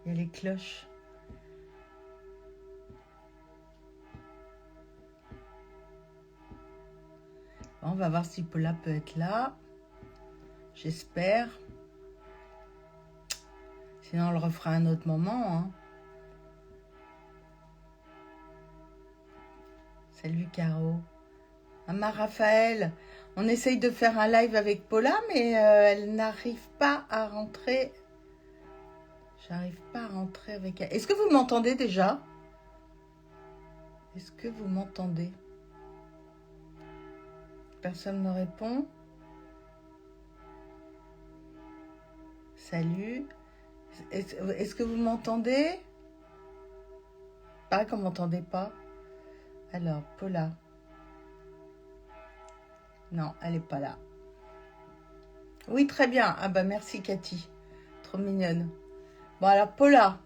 Il y a les cloches. Bon, on va voir si Paula peut être là. J'espère. Sinon, on le refera à un autre moment. Hein. Salut Caro. Ama Raphaël. On essaye de faire un live avec Paula, mais elle n'arrive pas à rentrer. J'arrive pas à rentrer avec elle. Est-ce que vous m'entendez déjà? Est-ce que vous m'entendez? Personne ne me répond. Salut. Est-ce que vous m'entendez? Pas qu'on m'entendait pas. Alors, Paula. Non, elle n'est pas là. Oui, très bien. Ah bah merci Cathy. Trop mignonne. Bon alors, Paula.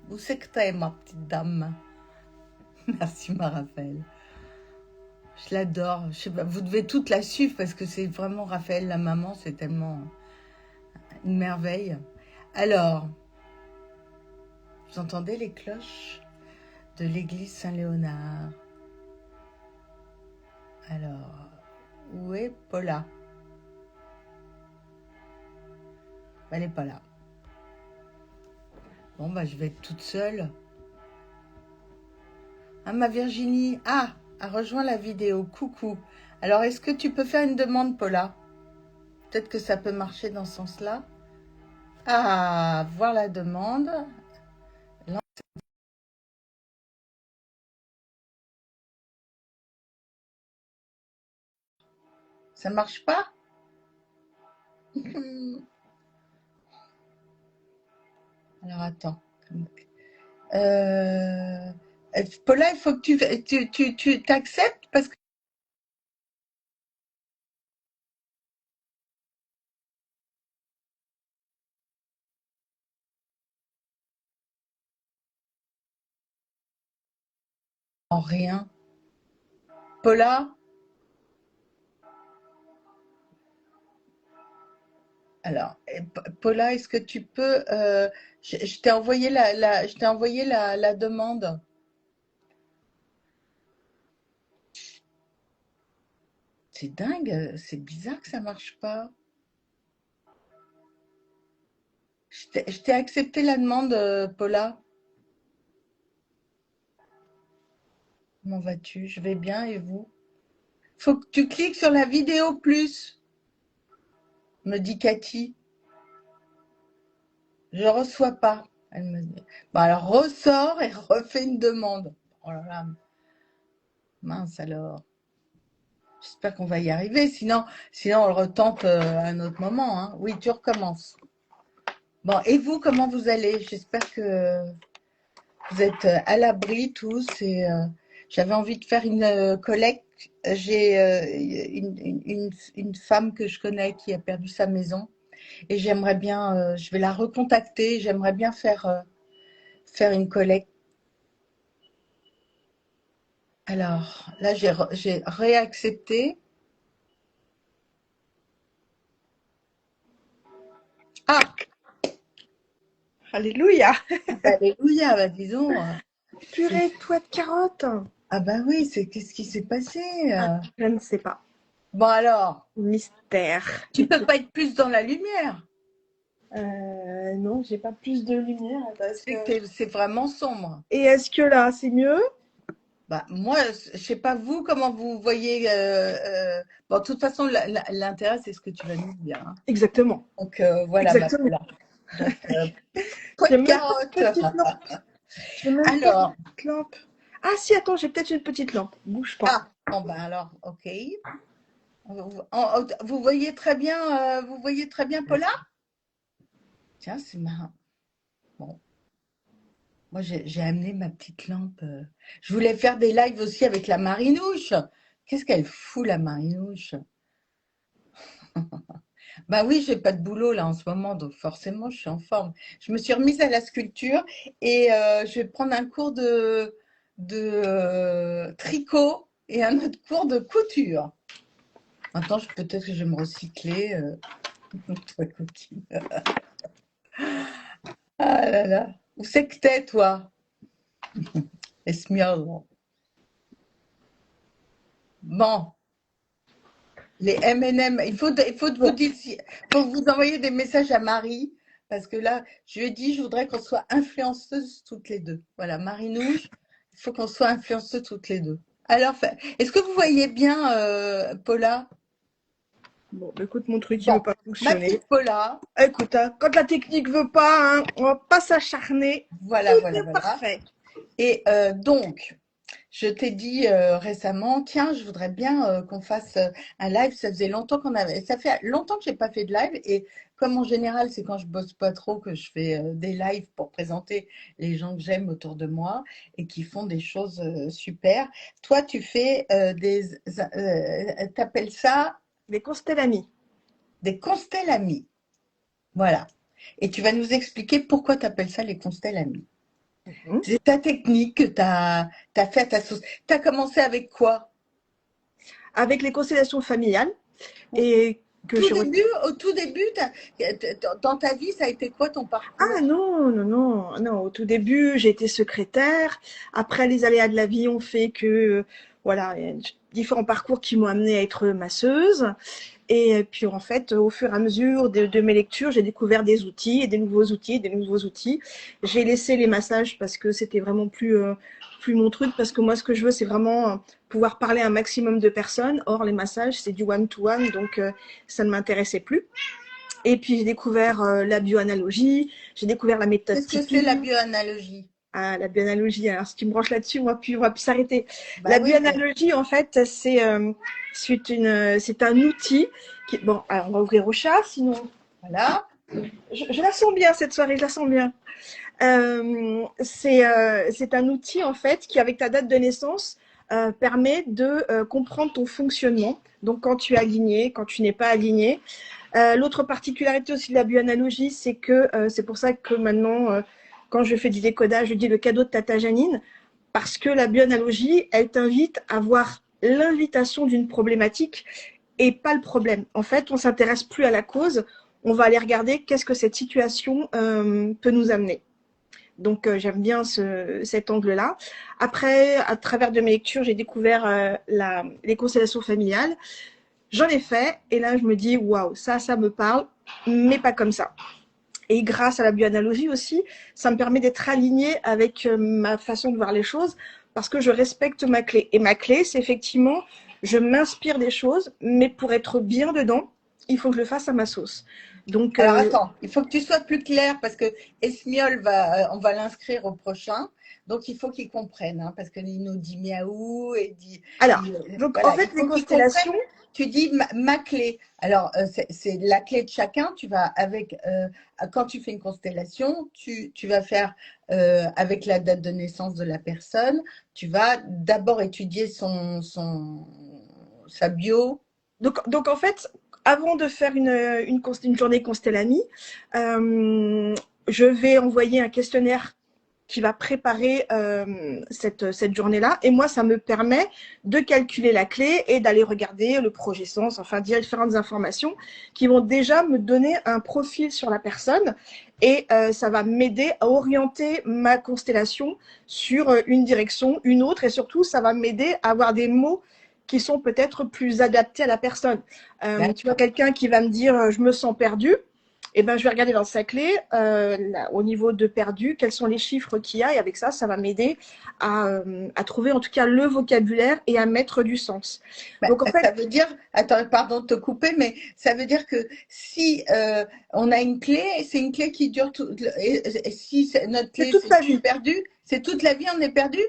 Où c'est que t'es, ma petite dame? Merci, ma Raphaël. Je l'adore. Je sais pas, vous devez toutes la suivre parce que c'est vraiment Raphaël, la maman. C'est tellement une merveille. Alors, vous entendez les cloches de l'église Saint-Léonard? Alors, où est Paula? Elle n'est pas là. Bon, bah, je vais être toute seule. Ah, ma Virginie. Ah, a rejoint la vidéo. Coucou. Alors, est-ce que tu peux faire une demande, Paula? Peut-être que ça peut marcher dans ce sens-là. Ah, voir la demande. Ça marche pas? Alors, attends. Paula, il faut que tu t'acceptes parce que... En rien. Paula? Alors, Paula, est-ce que tu peux... je t'ai envoyé je t'ai envoyé la demande. C'est dingue, c'est bizarre que ça marche pas. Je t'ai accepté la demande, Paula. Comment vas-tu? Je vais bien et vous? Faut que tu cliques sur la vidéo plus, me dit Cathy. Je reçois pas. Elle me dit. Bon, alors ressors et refais une demande. Oh là là, mince alors. J'espère qu'on va y arriver. Sinon on le retente à un autre moment. Hein. Oui, tu recommences. Bon, et vous, comment vous allez? J'espère que vous êtes à l'abri tous. Et j'avais envie de faire une collecte. J'ai une femme que je connais qui a perdu sa maison. Et j'aimerais bien, je vais la recontacter. J'aimerais bien faire une collecte. Alors, là, j'ai réaccepté. Ah, Alléluia. alléluia, bah, disons. Purée, toi de carottes. Ah bah oui, qu'est-ce qui s'est passé? Je ne sais pas. Bon alors, Mystère. tu peux pas être plus dans la lumière. Non, j'ai pas plus de lumière parce que... C'est vraiment sombre. Et est-ce que là, c'est mieux? Bah, moi, je sais pas vous, comment vous voyez. Bon, de toute façon, l'intérêt, c'est ce que tu vas nous dire. Hein. Exactement. Donc, voilà, bah, Exactement. voilà. Donc, poids J'ai de même pas carotte. une petite lampe. J'ai même pas Alors, une petite lampe. Ah si, attends, j'ai peut-être une petite lampe. Bouge pas. ah, bon, bah alors, ok. Vous voyez très bien Paula? Tiens, c'est marrant. Bon, moi, j'ai amené ma petite lampe. Je voulais faire des lives aussi avec la Marinouche. Qu'est-ce qu'elle fout, la Marinouche? Bah oui, j'ai pas de boulot là en ce moment, donc forcément, je suis en forme. Je me suis remise à la sculpture et je vais prendre un cours de tricot et un autre cours de couture. Maintenant, peut-être que je vais me recycler. Toi, continue. Ah là là. Où c'est que t'es, toi? Esmiol. Bon, les M&M, Bon, faut vous envoyer des messages à Marie, parce que là, je lui ai dit, je voudrais qu'on soit influenceuses toutes les deux. Voilà, Marie-Nouche, il faut qu'on soit influenceuses toutes les deux. Alors, est-ce que vous voyez bien, Paula? bon, bah, écoute, mon truc, il veut Bon, pas ma fonctionner. petite Paula, Écoute, hein, quand la technique veut pas, hein, on va pas s'acharner. voilà, Tout voilà, est voilà. parfait. Et donc, je t'ai dit récemment, tiens, je voudrais bien qu'on fasse un live. Ça fait longtemps que j'ai pas fait de live. Et comme en général, c'est quand je bosse pas trop que je fais des lives pour présenter les gens que j'aime autour de moi et qui font des choses super. Toi, tu fais t'appelles ça Les constellamis. des constellamis. Voilà. Et tu vas nous expliquer pourquoi tu appelles ça les constellamis. Mhm. C'est ta technique que tu as fait à ta sauce. Tu as commencé avec quoi? Avec les constellations familiales et que j'ai Au tout début, dans ta vie, ça a été quoi ton Ah parcours? non, non, non, non. Au tout début, j'ai été secrétaire. Après, les aléas de la vie ont fait que, voilà, il y a différents parcours qui m'ont amené à être masseuse. Et puis, en fait, au fur et à mesure de mes lectures, j'ai découvert des outils et des nouveaux outils, et des nouveaux outils. J'ai laissé les massages parce que c'était vraiment plus mon truc. Parce que moi, ce que je veux, c'est vraiment pouvoir parler à un maximum de personnes. Or, les massages, c'est du one-to-one, donc ça ne m'intéressait plus. Et puis j'ai découvert la bioanalogie, j'ai découvert la méthode Qu'est-ce que c'est la Tipeee. bioanalogie? Ah, la bioanalogie, alors si tu me branches là-dessus, on va plus s'arrêter. Bah La oui, mais bioanalogie, en fait, c'est un outil qui... Bon, alors on va ouvrir au chat, sinon... voilà. Je la sens bien cette soirée, je la sens bien. C'est un outil, en fait, qui, avec ta date de naissance, permet de comprendre ton fonctionnement. Donc, quand tu es aligné, quand tu n'es pas aligné. L'autre particularité aussi de la bioanalogie, c'est que c'est pour ça que maintenant, quand je fais du décodage, je dis le cadeau de Tata Janine, parce que la bioanalogie, elle t'invite à voir l'invitation d'une problématique et pas le problème. En fait, on s'intéresse plus à la cause, on va aller regarder qu'est-ce que cette situation peut nous amener. Donc j'aime bien cet angle-là. Après, à travers de mes lectures, j'ai découvert les constellations familiales. J'en ai fait et là je me dis waouh, ça me parle, mais pas comme ça. Et grâce à la bioanalogie aussi, ça me permet d'être aligné avec ma façon de voir les choses parce que je respecte ma clé. Et ma clé, c'est effectivement, je m'inspire des choses, mais pour être bien dedans, il faut que je le fasse à ma sauce. Donc, alors attends, il faut que tu sois plus clair parce que Esmiol on va l'inscrire au prochain. Donc il faut qu'il comprenne, hein, parce qu'il nous dit miaou et dit, alors, donc en voilà, il fait, les faut qu'il comprenne. constellations, Tu dis ma clé. Alors c'est la clé de chacun. Quand tu fais une constellation, tu vas faire avec la date de naissance de la personne. Tu vas d'abord étudier sa bio. donc en fait, avant de faire une journée Constellami, je vais envoyer un questionnaire qui va préparer cette journée-là. Et moi, ça me permet de calculer la clé et d'aller regarder le projet sens, enfin différentes informations qui vont déjà me donner un profil sur la personne. Et ça va m'aider à orienter ma constellation sur une direction, une autre. Et surtout, ça va m'aider à avoir des mots qui sont peut-être plus adaptés à la personne. Tu vois, D'accord. quelqu'un qui va me dire je me sens perdu, eh ben, je vais regarder dans sa clé, au niveau de perdu, quels sont les chiffres qu'il y a, et avec ça, ça va m'aider à trouver en tout cas le vocabulaire et à mettre du sens. Ben, Donc en fait, ça veut dire, attends, pardon de te couper, mais ça veut dire que si on a une clé, c'est une clé qui dure tout. Et si notre c'est clé, toute c'est ta je suis vie. perdu, c'est toute la vie on est perdu?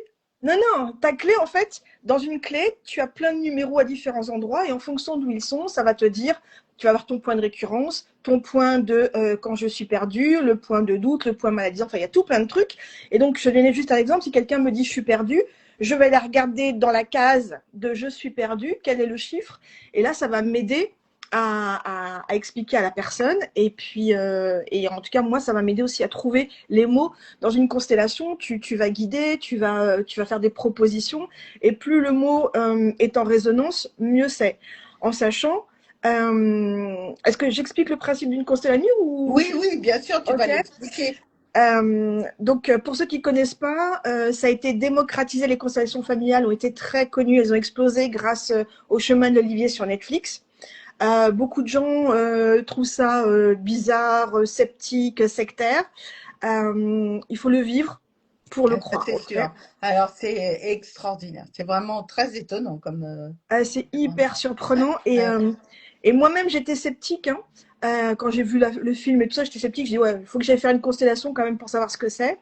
Non, non, ta clé, en fait, dans une clé, tu as plein de numéros à différents endroits et en fonction d'où ils sont, ça va te dire, tu vas avoir ton point de récurrence, ton point de quand je suis perdu, le point de doute, le point maladie, enfin, il y a tout plein de trucs. Et donc, je donnais juste un exemple, si quelqu'un me dit je suis perdu, je vais aller regarder dans la case de je suis perdu, quel est le chiffre. Et là, ça va m'aider à expliquer à la personne. Et puis, et en tout cas, moi, ça va m'aider aussi à trouver les mots dans une constellation, tu vas guider, tu vas faire des propositions, et plus le mot est en résonance, mieux c'est. En sachant, est-ce que j'explique le principe d'une constellation ou Oui, oui, bien sûr, tu vas ok. l'expliquer. Pour ceux qui connaissent pas, ça a été démocratisé. Les constellations familiales ont été très connues. Elles ont explosé grâce au chemin d'Olivier sur Netflix. Beaucoup de gens trouvent ça bizarre, sceptique, sectaire. Il faut le vivre pour le Ça, croire. c'est Ok. sûr. Alors, c'est extraordinaire. C'est vraiment très étonnant comme. C'est hyper surprenant Ouais. et moi-même j'étais sceptique hein. Quand j'ai vu le film et tout ça, j'étais sceptique. Je dis ouais, il faut que j'aille faire une constellation quand même pour savoir ce que c'est.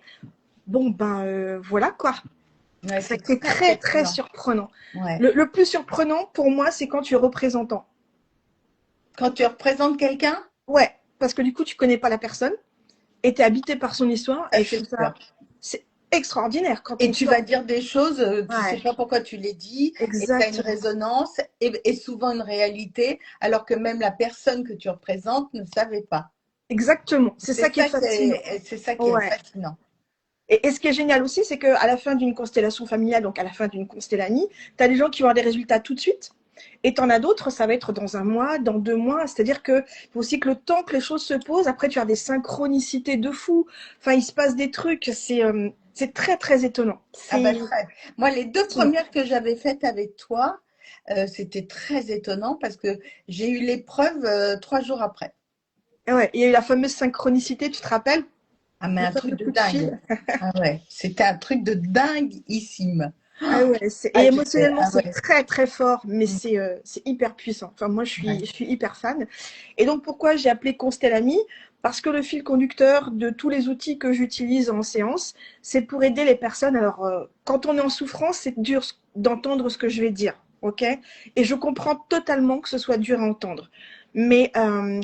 Bon ben voilà quoi. Ouais, Ça a c'est été très très très étonnant. surprenant. Ouais. Le plus surprenant pour moi, c'est quand tu es représentant. Quand tu représentes quelqu'un, Ouais, parce que du coup tu connais pas la personne et t'es habité par son histoire ça et je c'est trouve ça sûr. c'est extraordinaire quand Et on tu vas sort. dire des choses, tu sais Ouais, pas pourquoi tu les dis, et tu as une exactement. résonance, et souvent une réalité, alors que même la personne que tu représentes ne savait pas. Exactement. C'est C'est ça qui est ça qui fascinant. est, c'est ça qui est Ouais. fascinant. Et ce qui est génial aussi, c'est qu'à la fin d'une constellation familiale, donc à la fin d'une constellanie, tu as des gens qui vont avoir des résultats tout de suite. Et tu en as d'autres, ça va être dans un mois, dans 2 mois. C'est-à-dire que faut aussi que le temps que les choses se posent, après tu as des synchronicités de fou. Enfin, il se passe des trucs. C'est très, très étonnant. Ah bah C'est très. Moi, les deux fascinant. premières que j'avais faites avec toi, c'était très étonnant parce que j'ai eu l'épreuve 3 jours après. Et ouais, il y a eu la fameuse synchronicité, tu te rappelles? Ah mais Le un fameux truc de coup de dingue. fil. Ah ouais, c'était un truc de dingueissime. Ah ouais, Ah, et j'étais, émotionnellement, ah c'est ouais. très très fort, mais Mm, c'est hyper puissant. Enfin, moi, ouais. je suis hyper fan. Et donc, pourquoi j'ai appelé Constellami? Parce que le fil conducteur de tous les outils que j'utilise en séance, c'est pour aider les personnes. Alors, quand on est en souffrance, c'est dur d'entendre ce que je vais dire, ok? Et je comprends totalement que ce soit dur à entendre. Mais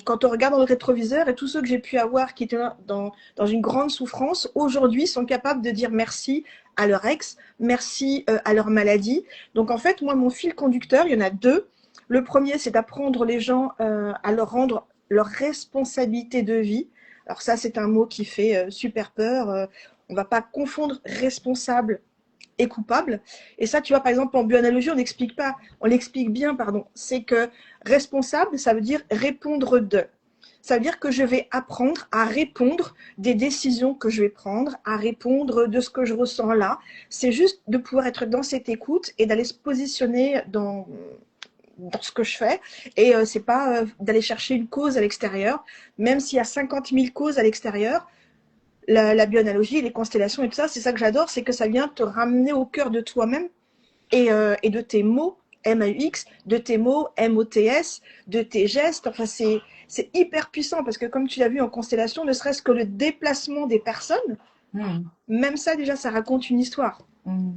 quand on regarde dans le rétroviseur, et tous ceux que j'ai pu avoir qui étaient dans une grande souffrance, aujourd'hui sont capables de dire merci à leur ex, merci à leur maladie. Donc en fait, moi, mon fil conducteur, il y en a deux. Le premier, c'est d'apprendre les gens à leur rendre leur responsabilité de vie. Alors ça, c'est un mot qui fait super peur. On va pas confondre responsable et coupable. Et ça, tu vois, par exemple, en bioanalogie, on l'explique bien, pardon. C'est que responsable, ça veut dire répondre de. Ça veut dire que je vais apprendre à répondre des décisions que je vais prendre, à répondre de ce que je ressens là. C'est juste de pouvoir être dans cette écoute et d'aller se positionner dans ce que je fais. Et c'est pas d'aller chercher une cause à l'extérieur, même s'il y a 50 000 causes à l'extérieur. La bioanalogie, les constellations et tout ça, c'est ça que j'adore, c'est que ça vient te ramener au cœur de toi-même et de tes mots M-A-U-X, de tes mots M-O-T-S, de tes gestes. Enfin, c'est hyper puissant parce que comme tu l'as vu en constellation, ne serait-ce que le déplacement des personnes, Mm, même ça déjà, ça raconte une histoire. mm.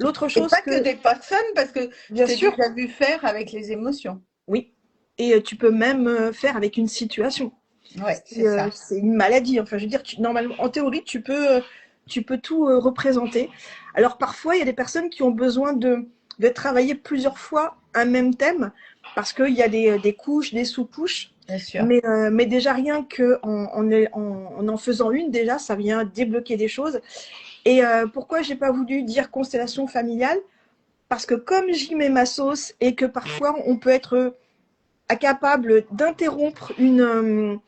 L'autre Et chose pas que que, des personnes, parce que je bien t'ai sûr, déjà vu faire avec les émotions. oui, et tu peux même faire avec une situation. Ouais, c'est ça. C'est une maladie. Enfin, je veux dire, normalement, en théorie, tu peux tout représenter. Alors parfois, il y a des personnes qui ont besoin de travailler plusieurs fois un même thème parce qu'il y a des couches, des sous-couches. Bien sûr. Mais déjà rien que en faisant une, déjà, ça vient débloquer des choses. Et pourquoi j'ai pas voulu dire constellation familiale? Parce que comme j'y mets ma sauce et que parfois on peut être capable d'interrompre une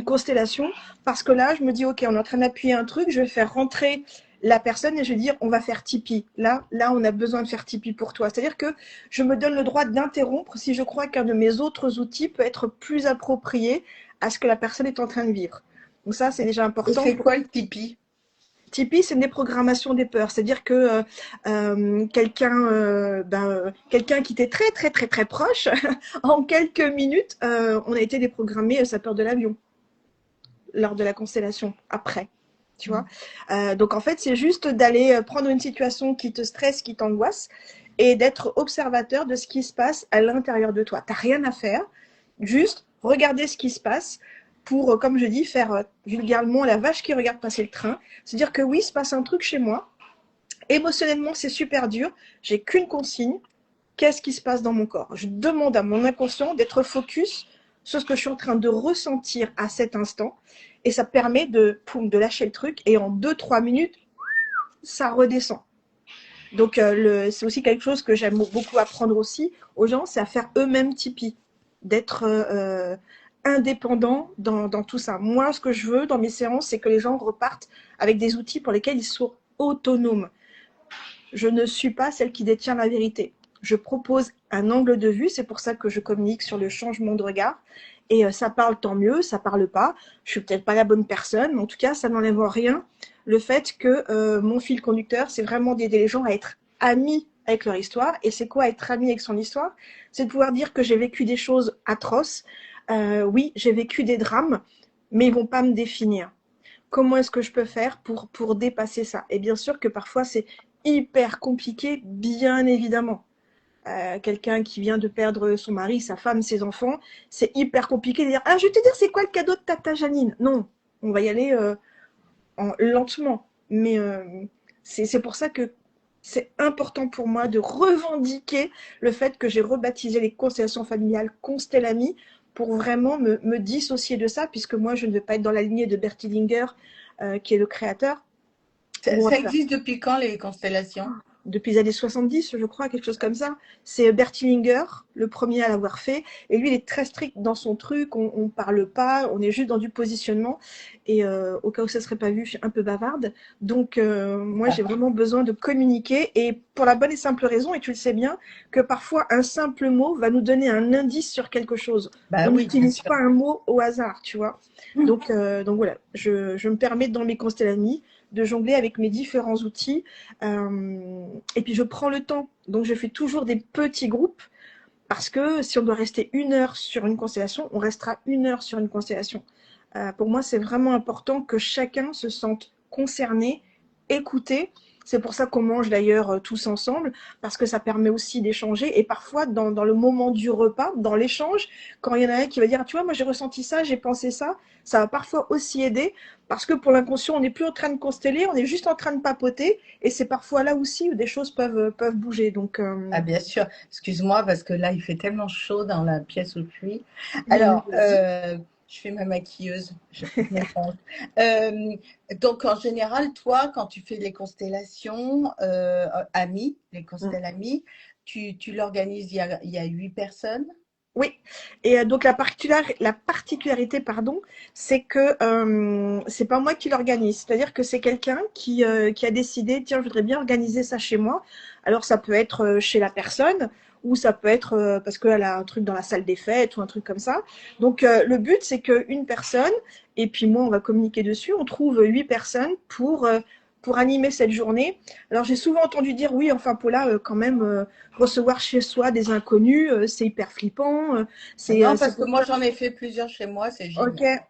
constellation parce que là, je me dis, OK, on est en train d'appuyer un truc, je vais faire rentrer la personne et je vais dire, on va faire Tipeee. Là, on a besoin de faire Tipeee pour toi. C'est-à-dire que je me donne le droit d'interrompre si je crois qu'un de mes autres outils peut être plus approprié à ce que la personne est en train de vivre. Donc ça, c'est déjà Et important. c'est quoi le Tipeee? Tipeee, c'est une déprogrammation des peurs. C'est-à-dire que quelqu'un qui était très très très très proche, en quelques minutes, on a été déprogrammé sa peur de l'avion lors de la constellation. Après, tu vois. Donc en fait, c'est juste d'aller prendre une situation qui te stresse, qui t'angoisse, et d'être observateur de ce qui se passe à l'intérieur de toi. T'as rien à faire, juste regarder ce qui se passe pour, comme je dis, faire vulgairement la vache qui regarde passer le train. Se dire que oui, il se passe un truc chez moi. Émotionnellement, c'est super dur. J'ai qu'une consigne. Qu'est-ce qui se passe dans mon corps? Je demande à mon inconscient d'être focus sur ce que je suis en train de ressentir à cet instant. Et ça permet de lâcher le truc. Et en 2-3 minutes, ça redescend. Donc, c'est aussi quelque chose que j'aime beaucoup apprendre aussi aux gens, c'est à faire eux-mêmes Tipeee. D'être indépendant dans tout ça. Moi, ce que je veux dans mes séances, c'est que les gens repartent avec des outils pour lesquels ils sont autonomes. Je ne suis pas celle qui détient la vérité. Je propose un angle de vue, c'est pour ça que je communique sur le changement de regard. Et ça parle, tant mieux, ça parle pas. Je suis peut-être pas la bonne personne, mais en tout cas, ça n'enlève en rien le fait que mon fil conducteur, c'est vraiment d'aider les gens à être amis avec leur histoire. Et c'est quoi être ami avec son histoire? C'est de pouvoir dire que j'ai vécu des choses atroces. Oui, j'ai vécu des drames, mais ils vont pas me définir. Comment est-ce que je peux faire pour dépasser ça? Et bien sûr que parfois, c'est hyper compliqué, bien évidemment. Quelqu'un qui vient de perdre son mari, sa femme, ses enfants, c'est hyper compliqué de dire ah, je vais te dire c'est quoi le cadeau de tata Janine. Non, on va y aller lentement. Mais c'est pour ça que c'est important pour moi de revendiquer le fait que j'ai rebaptisé les constellations familiales Constellami pour vraiment me dissocier de ça, puisque moi je ne veux pas être dans la lignée de Bert Hellinger, qui est le créateur. Ça existe depuis quand, les constellations? Depuis les années 70, je crois, quelque chose comme ça. C'est Bert Hellinger, le premier à l'avoir fait. Et lui, il est très strict dans son truc. On ne parle pas, on est juste dans du positionnement. Et au cas où ça ne serait pas vu, je suis un peu bavarde. Donc, moi, j'ai vraiment besoin de communiquer. Et pour la bonne et simple raison, et tu le sais bien, que parfois, un simple mot va nous donner un indice sur quelque chose. Bah On oui, n'utilise pas un mot au hasard, tu vois. Donc voilà, je me permets dans mes constellamis de jongler avec mes différents outils. Et puis je prends le temps. Donc je fais toujours des petits groupes parce que si on doit rester 1 heure sur une constellation, on restera 1 heure sur une constellation. Pour moi, c'est vraiment important que chacun se sente concerné, écouté. C'est pour ça qu'on mange d'ailleurs tous ensemble, parce que ça permet aussi d'échanger. Et parfois, dans le moment du repas, dans l'échange, quand il y en a un qui va dire, tu vois, moi j'ai ressenti ça, j'ai pensé ça va parfois aussi aider, parce que pour l'inconscient, on n'est plus en train de consteller, on est juste en train de papoter. Et c'est parfois là aussi où des choses peuvent bouger. Donc, ah, bien sûr. Excuse-moi, parce que là, il fait tellement chaud dans la pièce où je suis. vas-y. Alors, je fais ma maquilleuse. Je fais mes ongles. Donc, en général, toi, quand tu fais les constellations amis, les constellamis, tu l'organises, il y a 8 personnes. Oui, et donc la particularité, pardon, c'est que c'est pas moi qui l'organise. C'est-à-dire que c'est quelqu'un qui a décidé, tiens, je voudrais bien organiser ça chez moi. Alors ça peut être chez la personne ou ça peut être parce qu'elle a un truc dans la salle des fêtes ou un truc comme ça. Donc le but, c'est qu'une personne, et puis moi, on va communiquer dessus, on trouve 8 personnes pour animer cette journée. Alors j'ai souvent entendu dire, oui, enfin Paula, quand même, recevoir chez soi des inconnus, c'est hyper flippant. Non, C'est parce que pour moi, ça. j'en ai fait plusieurs chez moi, c'est Ok. génial.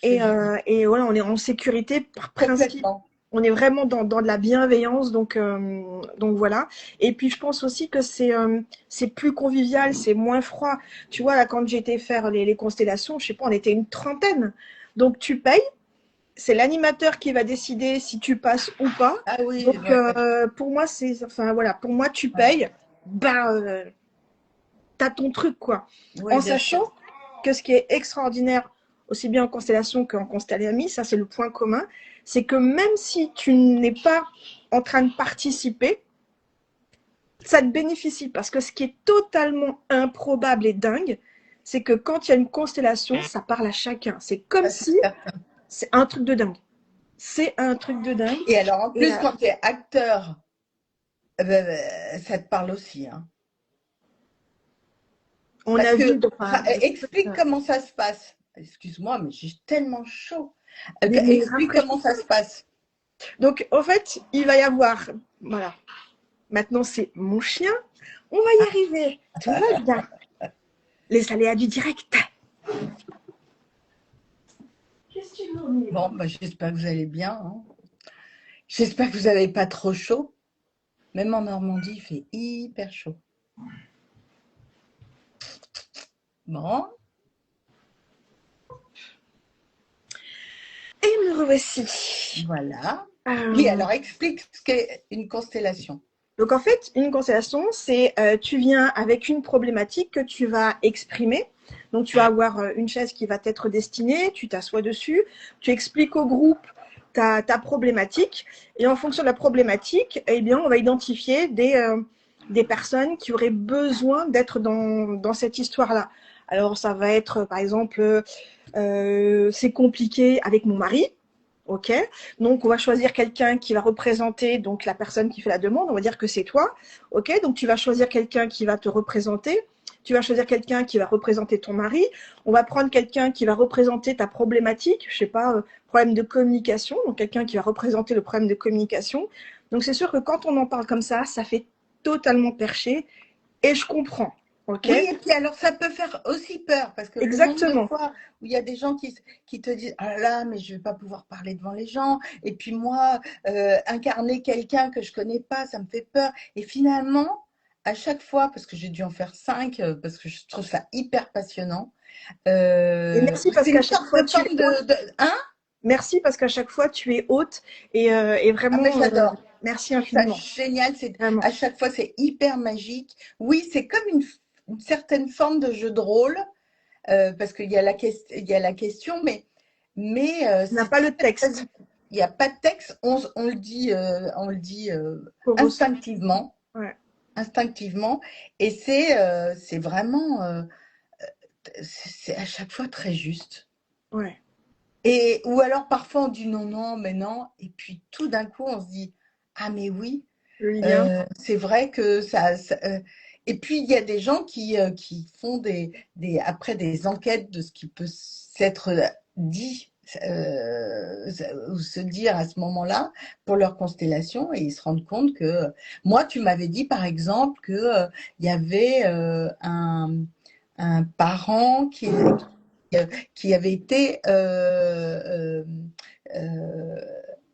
C'est génial. Et voilà, on est en sécurité par principe. Complètement. On est vraiment dans de la bienveillance, donc voilà. Et puis je pense aussi que c'est plus convivial, c'est moins froid. Tu vois, là, quand j'ai été faire les constellations, je sais pas, on était une trentaine. Donc tu payes, c'est l'animateur qui va décider si tu passes ou pas. Ah oui, Donc ouais, pour moi, enfin voilà, pour moi, tu ouais. payes, ben t'as ton truc quoi. Oui, En bien sûr. sachant que ce qui est extraordinaire, aussi bien en constellation qu'en constellamie, ça c'est le point commun, c'est que même si tu n'es pas en train de participer, ça te bénéficie parce que ce qui est totalement improbable et dingue, c'est que quand il y a une constellation, ça parle à chacun. C'est comme Ça, c'est si certain. c'est un truc de dingue. C'est un truc de dingue. Et alors, en Et plus, quand tu es acteur, ça te parle aussi, hein. on Parce a que, vu des trucs, explique comment ça se passe. Excuse-moi, mais j'ai tellement chaud. les Explique comment ça rafraîchisseurs. se passe. Donc, en fait, il va y avoir, voilà, maintenant c'est mon chien, on va y arriver, tout va bien. Les aléas du direct. Qu'est-ce que tu veux? Bon, bah, j'espère que vous allez bien, hein. J'espère que vous n'avez pas trop chaud. Même en Normandie, il fait hyper chaud. Bon, Et me revoici. voilà. Oui, Euh, alors explique ce qu'est une constellation. donc en fait, une constellation, c'est tu viens avec une problématique que tu vas exprimer. Donc tu vas avoir une chaise qui va t'être destinée, tu t'assois dessus, tu expliques au groupe ta problématique, et en fonction de la problématique, eh bien, on va identifier des personnes qui auraient besoin d'être dans cette histoire-là. Alors, ça va être, par exemple, c'est compliqué avec mon mari. OK. Donc, on va choisir quelqu'un qui va représenter donc la personne qui fait la demande. On va dire que c'est toi. OK. Donc, tu vas choisir quelqu'un qui va te représenter. Tu vas choisir quelqu'un qui va représenter ton mari. On va prendre quelqu'un qui va représenter ta problématique. Je sais pas, problème de communication. Donc, quelqu'un qui va représenter le problème de communication. Donc, c'est sûr que quand on en parle comme ça fait totalement perché. Et je comprends. OK. Oui, et puis alors ça peut faire aussi peur, parce que le nombre de Exactement. fois où il y a des gens qui te disent: «Ah là là, mais je vais pas pouvoir parler devant les gens et puis moi, incarner quelqu'un que je connais pas, ça me fait peur» et finalement, à chaque fois, parce que j'ai dû en faire 5, parce que je trouve ça hyper passionnant, Et merci parce c'est qu'à une chaque sorte fois de tu es forme haute. de hein? Merci parce qu'à chaque fois tu es haute et Ah mais vraiment j'adore. merci Je trouve ça infiniment. génial, c'est Vraiment. à chaque fois c'est hyper magique. Oui, c'est comme une certaine forme de jeu de rôle, parce qu'il y a il y a la question, mais On n'a c'est pas le très, très, texte il n'y a pas de texte, on le dit pour ressent. instinctivement, Ouais. instinctivement, et c'est vraiment, c'est à chaque fois très juste. Ouais. Et ou alors parfois on dit non, non, mais non, et puis tout d'un coup on se dit ah mais oui, Le lien. c'est vrai que et puis il y a des gens qui font après des enquêtes de ce qui peut s'être dit ou se dire à ce moment-là pour leur constellation et ils se rendent compte que moi tu m'avais dit par exemple que il y avait un parent qui avait été euh,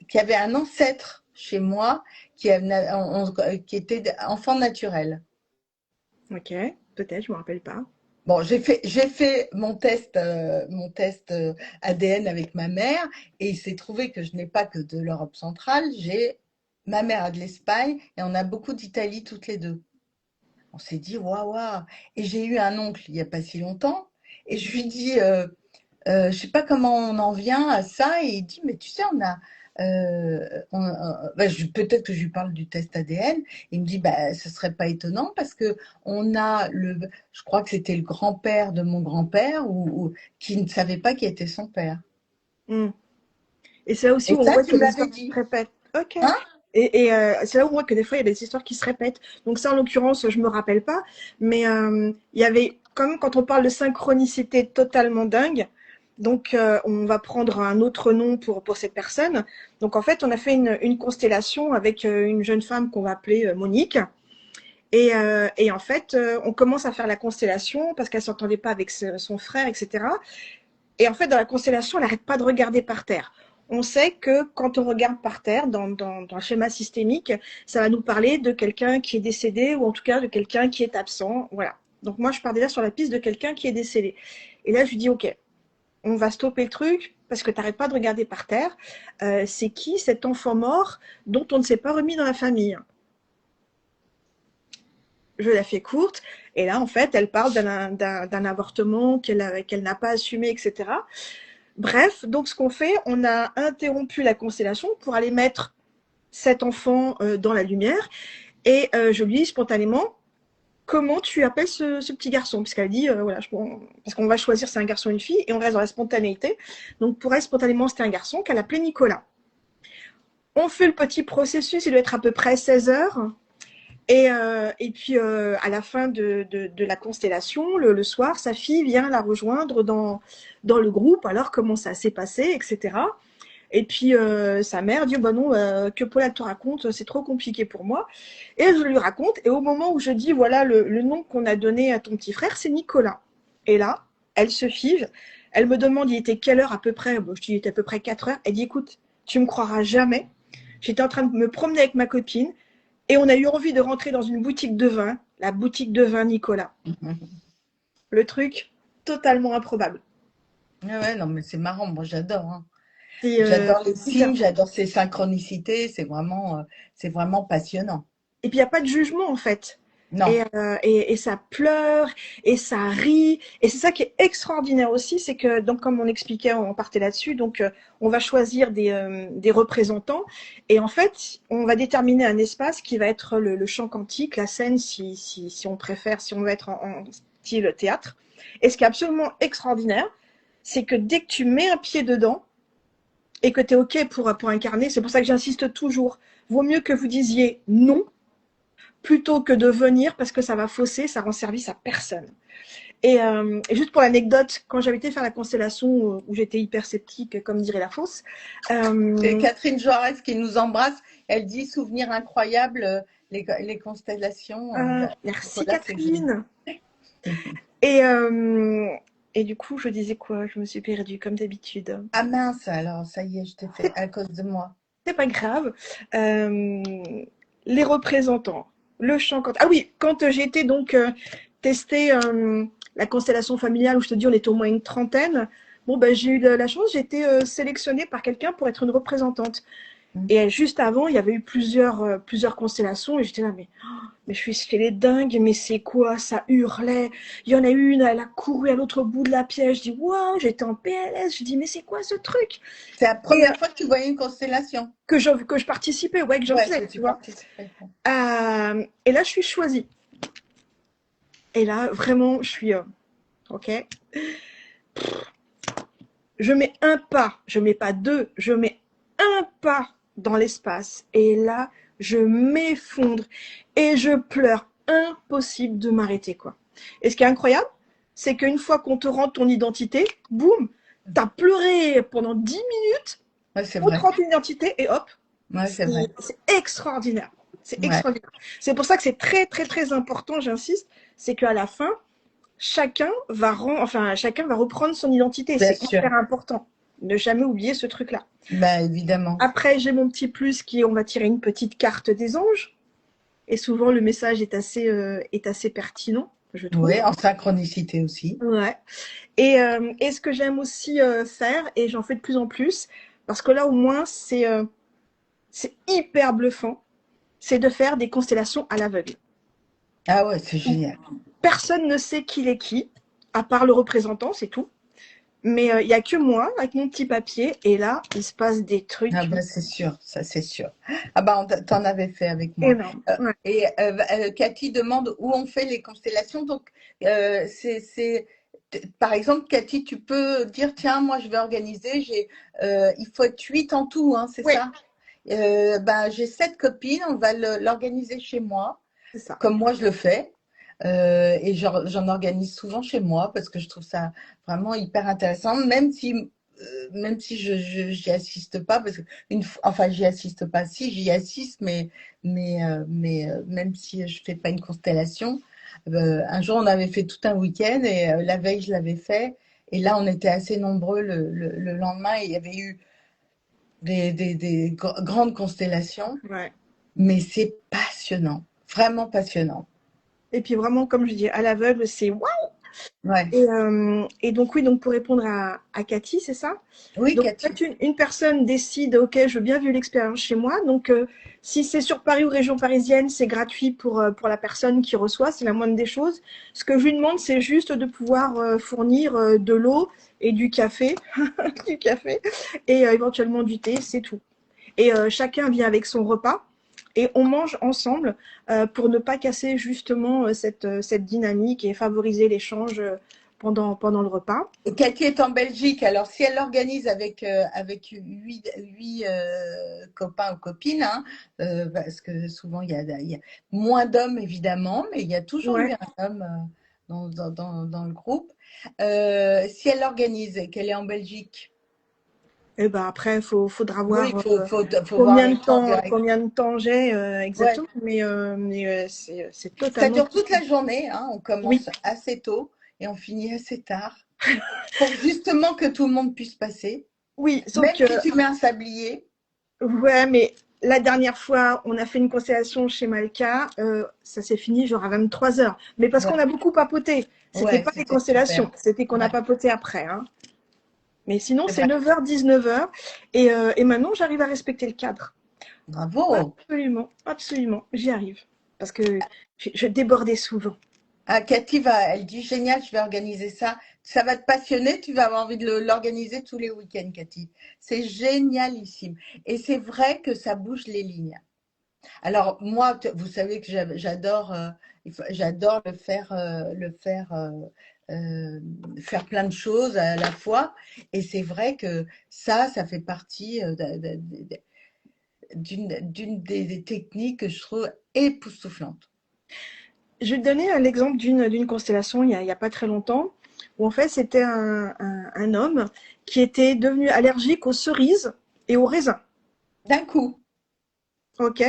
qui avait un ancêtre chez moi qui était enfant naturel. OK. Peut-être, je me rappelle pas. Bon, j'ai fait mon test ADN avec ma mère et il s'est trouvé que je n'ai pas que de l'Europe centrale. Ma mère a de l'Espagne et on a beaucoup d'Italie toutes les deux. On s'est dit waouh, waouh. Et j'ai eu un oncle il n'y a pas si longtemps et je lui dis je sais pas comment on en vient à ça et il dit mais tu sais bah, peut-être que je lui parle du test ADN. Il me dit bah ce serait pas étonnant parce que on a je crois que c'était le grand-père de mon grand-père ou qui ne savait pas qui était son père. Hmm. Et c'est là aussi Et où on ça voit tu qu'il y me a des l'avais histoires qui se dit, répètent. OK. hein? Et c'est là où on voit que des fois, il y a des histoires qui se répètent. Donc ça, en l'occurrence, je me rappelle pas. Mais il y avait, quand même, quand on parle de synchronicité totalement dingue, donc on va prendre un autre nom pour cette personne. Donc en fait, on a fait une constellation avec une jeune femme qu'on va appeler Monique. Et en fait, on commence à faire la constellation parce qu'elle s'entendait pas avec son frère, etc. Et en fait, dans la constellation, elle n'arrête pas de regarder par terre. On sait que quand on regarde par terre, dans le schéma systémique, ça va nous parler de quelqu'un qui est décédé ou en tout cas de quelqu'un qui est absent. Voilà. Donc moi, je pars déjà sur la piste de quelqu'un qui est décédé. Et là, je lui dis, OK, on va stopper le truc parce que tu n'arrêtes pas de regarder par terre. C'est qui cet enfant mort dont on ne s'est pas remis dans la famille? Je la fais courte. Et là, en fait, elle parle d'un avortement qu'elle n'a pas assumé, etc. Bref, donc ce qu'on fait, on a interrompu la constellation pour aller mettre cet enfant dans la lumière et je lui dis spontanément comment tu appelles ce petit garçon, puisqu'elle dit voilà, parce qu'on va choisir si c'est un garçon ou une fille et on reste dans la spontanéité. Donc pour elle spontanément c'était un garçon qu'elle appelait Nicolas. On fait le petit processus, il doit être à peu près 16 heures. Et puis à la fin de la constellation, le soir, sa fille vient la rejoindre dans le groupe, alors comment ça s'est passé, etc. Et puis sa mère dit bah non, que Paula te raconte, c'est trop compliqué pour moi. Et je lui raconte, et au moment où je dis voilà le nom qu'on a donné à ton petit frère, c'est Nicolas. Et là, elle se fige, elle me demande il était quelle heure à peu près, bon, je dis il était à peu près 4 heures, elle dit écoute, tu me croiras jamais, j'étais en train de me promener avec ma copine, et on a eu envie de rentrer dans une boutique de vin, la boutique de vin Nicolas. Le truc totalement improbable. Ouais, ouais, non mais c'est marrant, moi j'adore, hein. C'est J'adore les hyper signes, fort. j'adore ces synchronicités, c'est vraiment passionnant. Et puis il n'y a pas de jugement en fait. Non. Et ça pleure, et ça rit. Et c'est ça qui est extraordinaire aussi, c'est que, donc, comme on expliquait, on partait là-dessus, donc on va choisir des représentants, et en fait, on va déterminer un espace qui va être le champ quantique, la scène, si on préfère, si on veut être en style théâtre. Et ce qui est absolument extraordinaire, c'est que dès que tu mets un pied dedans et que tu es OK pour incarner, c'est pour ça que j'insiste toujours, vaut mieux que vous disiez non plutôt que de venir parce que ça va fausser, ça rend service à personne. Et juste pour l'anecdote, quand j'avais été faire la constellation où j'étais hyper sceptique, comme dirait la fausse. Et Catherine Joarez qui nous embrasse, elle dit souvenir incroyable, les constellations. Merci Voilà, Catherine. Et du coup, je disais quoi? Je me suis perdue comme d'habitude. Ah mince, alors ça y est, je t'ai fait à cause de moi. C'est pas grave. Les représentants, le chant. Ah oui, quand j'ai été donc tester la constellation familiale où je te dis on était au moins une trentaine. Bon ben j'ai eu de la chance, j'ai été sélectionnée par quelqu'un pour être une représentante. Et juste avant, il y avait eu plusieurs constellations et j'étais là mais je suis chez les dingues, mais c'est quoi? Ça hurlait. Il y en a une, elle a couru à l'autre bout de la pièce. Je dis waouh, j'étais en PLS. Je dis mais c'est quoi ce truc? C'est la première fois que tu voyais une constellation. Que je participais, ouais, que j'en faisais, tu vois. Et là, je suis choisie. Et là, vraiment, je suis ok. Je mets un pas, je mets pas deux, je mets un pas dans l'espace. Et là, je m'effondre et je pleure. Impossible de m'arrêter, quoi. Et ce qui est incroyable, c'est qu'une fois qu'on te rend ton identité, boum, t'as pleuré pendant 10 minutes, on te rend ton identité et hop, ouais, c'est extraordinaire. C'est extraordinaire. C'est pour ça que c'est très, très, très important, j'insiste, c'est qu'à la fin, chacun va reprendre son identité. C'est hyper important. Ne jamais oublier ce truc-là. Bah, évidemment. Après, j'ai mon petit plus qui est, on va tirer une petite carte des anges. Et souvent, le message est assez pertinent, je trouve. Oui, en synchronicité aussi. Ouais. Et ce que j'aime aussi faire, et j'en fais de plus en plus, parce que là, au moins, c'est hyper bluffant, c'est de faire des constellations à l'aveugle. Ah ouais, c'est génial. Personne ne sait qui est qui, à part le représentant, c'est tout. Mais il n'y a que moi, avec mon petit papier, et là, il se passe des trucs. Ah bah c'est sûr, ça c'est sûr. Ah bah t'en avais fait avec moi. Énorme. Ouais. Et Cathy demande où on fait les constellations. Donc, par exemple, Cathy, tu peux dire, tiens, moi je vais organiser, il faut être 8 en tout, hein, c'est ça? J'ai 7 copines, on va l'organiser chez moi, ça. Comme moi je le fais. Et j'en organise souvent chez moi parce que je trouve ça vraiment hyper intéressant, même si j'y assiste pas, parce que j'y assiste pas, si j'y assiste, mais même si je fais pas une constellation, un jour on avait fait tout un week-end et la veille je l'avais fait, et là on était assez nombreux le lendemain et il y avait eu des grandes constellations, mais c'est passionnant, vraiment passionnant. Et puis vraiment, comme je dis, à l'aveugle, c'est waouh! Ouais. Et donc, oui, donc pour répondre à Cathy, c'est ça? Oui, donc, Cathy. quand une personne décide, OK, je veux bien vivre l'expérience chez moi, donc si c'est sur Paris ou région parisienne, c'est gratuit pour la personne qui reçoit, c'est la moindre des choses. Ce que je lui demande, c'est juste de pouvoir fournir de l'eau et du café, du café, et éventuellement du thé, c'est tout. Et chacun vient avec son repas. Et on mange ensemble pour ne pas casser justement cette dynamique et favoriser l'échange pendant le repas. Cathy est en Belgique, alors si elle l'organise avec 8 copains ou copines, hein, parce que souvent il y a moins d'hommes évidemment, mais il y a toujours eu un homme dans le groupe. Si elle l'organise et qu'elle est en Belgique, et ben après, faudra voir faut combien voir de temps j'ai exactement. Mais c'est totalement. Ça dure toute la journée, hein, on commence assez tôt et on finit assez tard, pour justement que tout le monde puisse passer. Oui, même si tu mets un sablier. Ouais, mais la dernière fois, on a fait une constellation chez Malka, ça s'est fini genre à 23 heures. Mais parce qu'on a beaucoup papoté. C'était pas des constellations, c'était qu'on a papoté après. Hein. Mais sinon, c'est 9h, 19h. Et maintenant, j'arrive à respecter le cadre. Bravo. Absolument, absolument. J'y arrive. Parce que je débordais souvent. Ah, Cathy elle dit génial, je vais organiser ça. Ça va te passionner, tu vas avoir envie de l'organiser tous les week-ends, Cathy. C'est génialissime. Et c'est vrai que ça bouge les lignes. Alors moi, vous savez que j'adore le faire faire plein de choses à la fois. Et c'est vrai que ça fait partie d'une des techniques que je trouve époustouflantes. Je vais te donner l'exemple d'une constellation il y a pas très longtemps, où en fait c'était un homme qui était devenu allergique aux cerises et aux raisins. D'un coup. Ok.